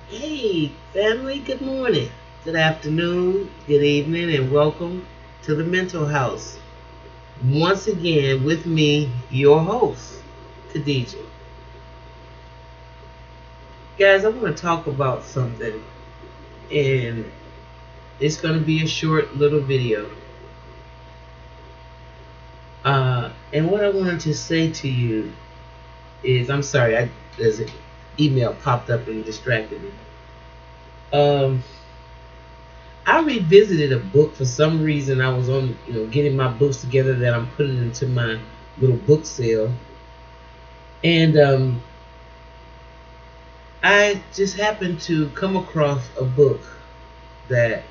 Hey, family, good morning, good afternoon, good evening, and welcome to the Mental House. Once again, with me, your host, Khadija. Guys, I want to talk about something, and it's going to be a short little video. And what I wanted to say to you is I'm sorry, there's an email popped up and distracted me. Um, I revisited a book for some reason. I was on, getting my books together that I'm putting into my little book sale, and I just happened to come across a book that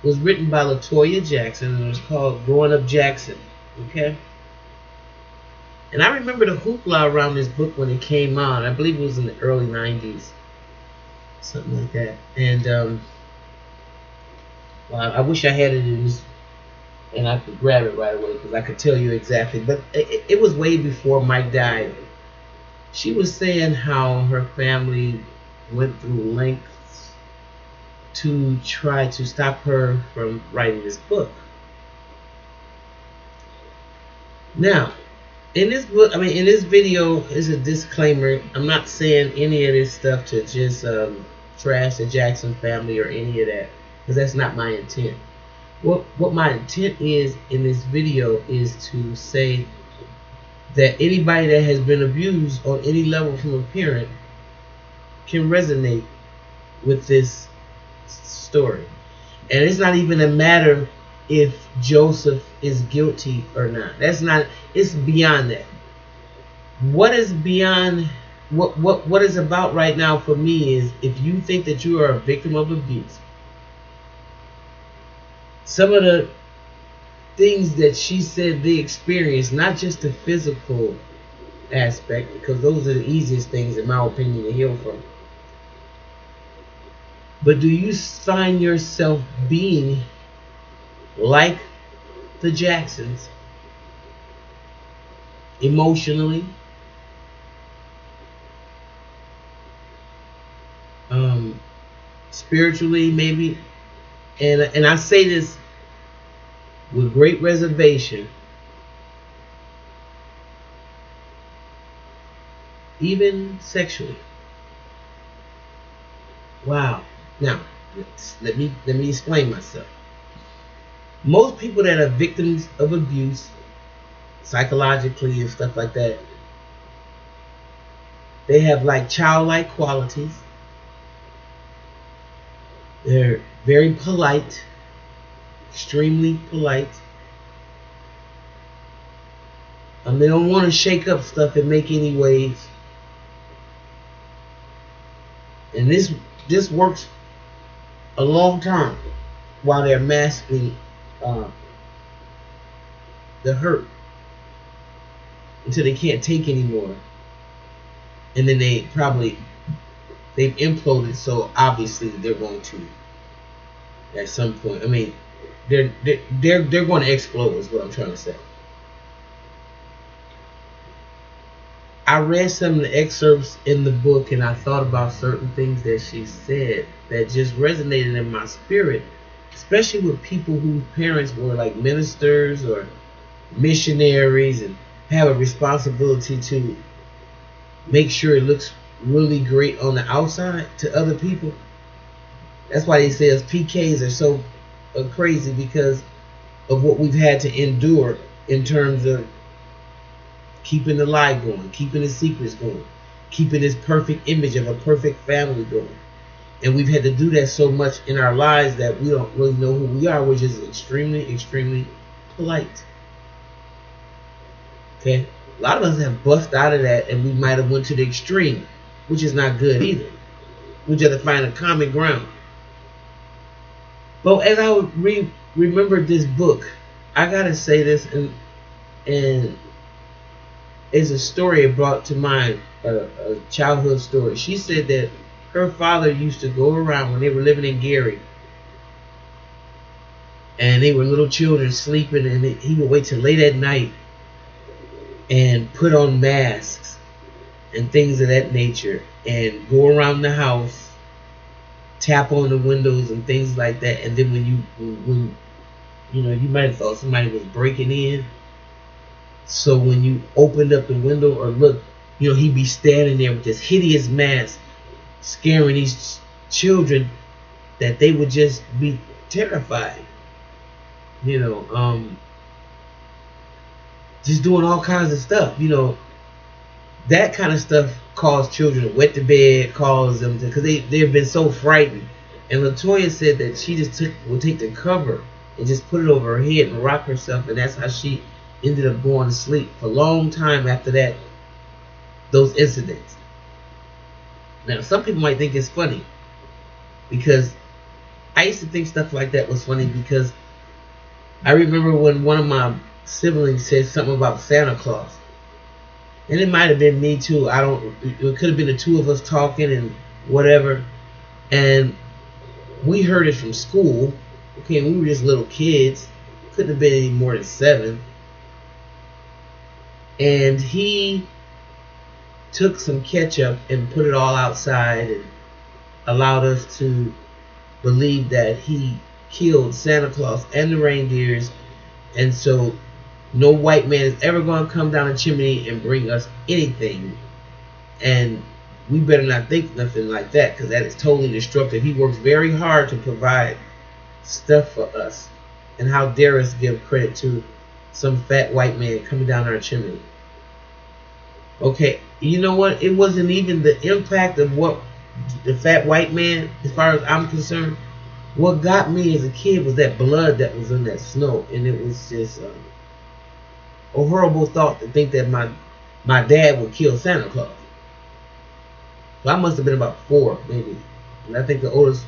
was written by Latoya Jackson, and it was called "Growing Up Jackson." Okay, and I remember the hoopla around this book when it came out. I believe it was in the early '90s, something like that. And well, I wish I had it in this and I could grab it right away because I could tell you exactly. But it was way before Mike died. She was saying how her family went through lengths to try to stop her from writing this book. Now, in this book, in this video, is a disclaimer. I'm not saying any of this stuff to just trash the Jackson family or any of that, because that's not my intent. What my intent is in this video is to say that anybody that has been abused on any level from a parent can resonate with this story. And it's not even a matter if Joseph is guilty or not. That's not, it's beyond that. What is beyond what is about right now for me is if you think that you are a victim of abuse, some of the things that she said they experienced, not just the physical aspect, because those are the easiest things in my opinion to heal from, but do you find yourself being like the Jacksons emotionally, spiritually maybe, and I say this with great reservation, even sexually. Wow. Now, let me explain myself. Most people that are victims of abuse, psychologically and stuff like that, they have like childlike qualities. They're very polite, extremely polite. They don't want to shake up stuff and make any waves. And this works a long time while they're masking the hurt until they can't take anymore, and then they've imploded. So obviously they're going to at some point. They're going to explode. Is what I'm trying to say. I read some of the excerpts in the book and I thought about certain things that she said that just resonated in my spirit, especially with people whose parents were like ministers or missionaries and have a responsibility to make sure it looks really great on the outside to other people. That's why they say us PKs are so crazy, because of what we've had to endure in terms of keeping the lie going, keeping the secrets going, keeping this perfect image of a perfect family going. And we've had to do that so much in our lives that we don't really know who we are. We're just extremely, extremely polite. Okay? A lot of us have bust out of that, and we might have went to the extreme, which is not good either. We just have to find a common ground. But as I remembered this book, I gotta say this, and it's a story it brought to mind, a childhood story. She said that her father used to go around when they were living in Gary, and they were little children sleeping, and he would wait till late at night and put on masks and things of that nature and go around the house tap on the windows and things like that. And then when you might have thought somebody was breaking in. So when you opened up the window or looked, he'd be standing there with this hideous mask, scaring these children that they would just be terrified. Just doing all kinds of stuff. That kind of stuff caused children to wet the bed, cause them to, because they've been so frightened. And Latoya said that she just would take the cover and just put it over her head and rock herself, and that's how she ended up going to sleep for a long time after those incidents. Now, some people might think it's funny, because I used to think stuff like that was funny, because I remember when one of my siblings said something about Santa Claus. And it might have been me too. It could have been the two of us talking and whatever. And we heard it from school. Okay, we were just little kids. Couldn't have been any more than 7. And he took some ketchup and put it all outside and allowed us to believe that he killed Santa Claus and the reindeers. And so no white man is ever going to come down the chimney and bring us anything. And we better not think nothing like that, because that is totally destructive. He works very hard to provide stuff for us. And how dare us give credit to some fat white man coming down our chimney. Okay, you know what? It wasn't even the impact of what the fat white man, as far as I'm concerned. What got me as a kid was that blood that was in that snow. And it was just a horrible thought to think that my dad would kill Santa Claus. So I must have been about 4, maybe. And I think the oldest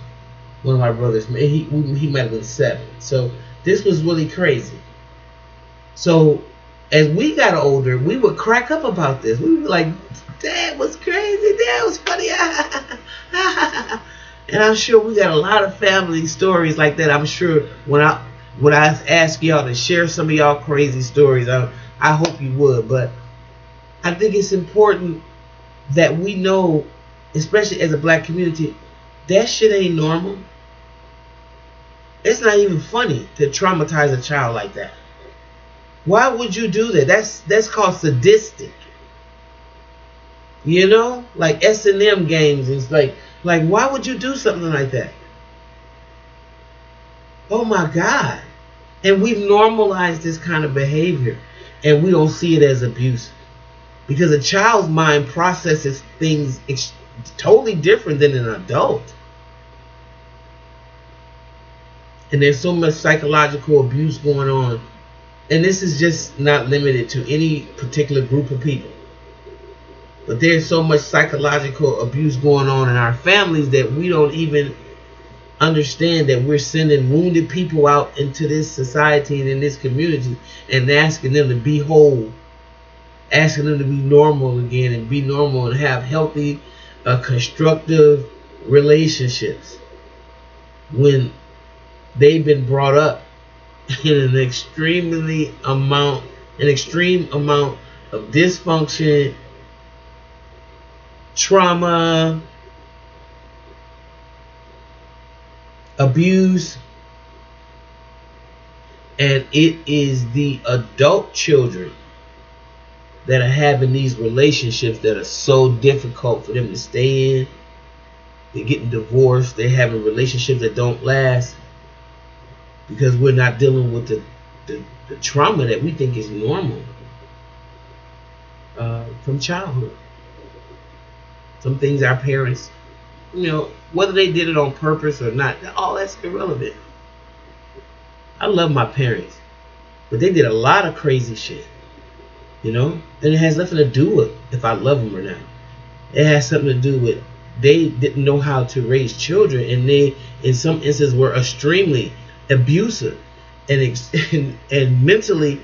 one of my brothers, he might have been 7. So this was really crazy. So as we got older, we would crack up about this. We were like, Dad was crazy. Dad was funny. And I'm sure we got a lot of family stories like that. I'm sure when I ask y'all to share some of y'all crazy stories, I hope you would. But I think it's important that we know, especially as a black community, that shit ain't normal. It's not even funny to traumatize a child like that. Why would you do that? That's called sadistic. Like S&M games. It's like why would you do something like that? Oh my God. And we've normalized this kind of behavior, and we don't see it as abuse, because a child's mind processes things totally different than an adult. And there's so much psychological abuse going on. And this is just not limited to any particular group of people. But there's so much psychological abuse going on in our families that we don't even understand that we're sending wounded people out into this society and in this community and asking them to be whole, asking them to be normal again and be normal and have healthy, constructive relationships, when they've been brought up in an extreme amount of dysfunction, trauma, abuse. And it is the adult children that are having these relationships that are so difficult for them to stay in. They're getting divorced. They're having relationships that don't last, because we're not dealing with the trauma that we think is normal from childhood. Some things our parents, whether they did it on purpose or not, all that's irrelevant. I love my parents, but they did a lot of crazy shit, and it has nothing to do with if I love them or not. It has something to do with they didn't know how to raise children, and they, in some instances, were extremely abusive and mentally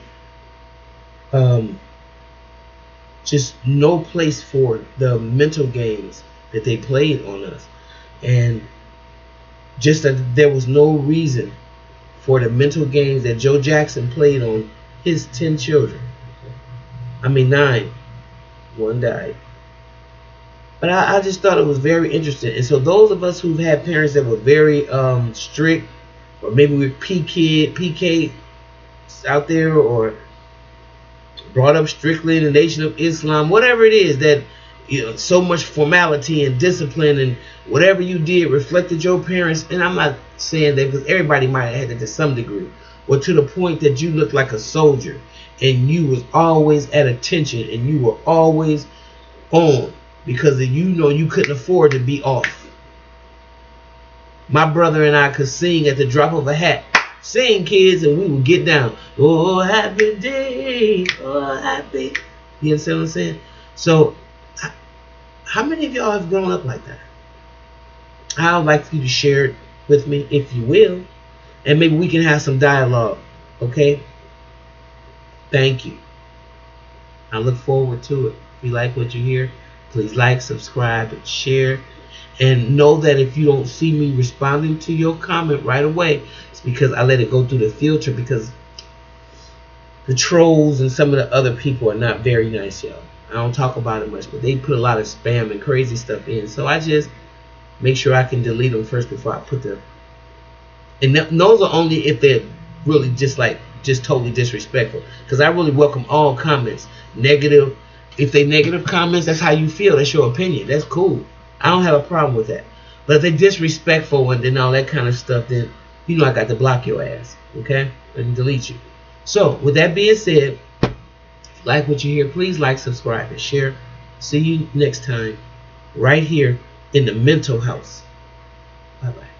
just no place for the mental games that they played on us, and just that there was no reason for the mental games that Joe Jackson played on his 10 children. 9. One died. But I just thought it was very interesting. And so those of us who've had parents that were very strict, or maybe we're PK out there, or brought up strictly in the Nation of Islam, whatever it is that, you know, so much formality and discipline, and whatever you did reflected your parents. And I'm not saying that, because everybody might have had it to some degree, or to the point that you looked like a soldier and you was always at attention and you were always on, because you know you couldn't afford to be off. My brother and I could sing at the drop of a hat. Sing, kids, and we would get down. Oh, happy day. Oh, happy. You understand what I'm saying? So, how many of y'all have grown up like that? I would like for you to share it with me, if you will. And maybe we can have some dialogue. Okay? Thank you. I look forward to it. If you like what you hear, please like, subscribe, and share. And know that if you don't see me responding to your comment right away, it's because I let it go through the filter, because the trolls and some of the other people are not very nice, y'all. I don't talk about it much, but they put a lot of spam and crazy stuff in. So I just make sure I can delete them first before I put them. And those are only if they're really just totally disrespectful. Because I really welcome all comments. Negative. If they negative comments, that's how you feel. That's your opinion. That's cool. I don't have a problem with that. But if they're disrespectful and then all that kind of stuff, then you know I got to block your ass. Okay? And delete you. So, with that being said, if you like what you hear, please like, subscribe, and share. See you next time right here in the mental house. Bye-bye.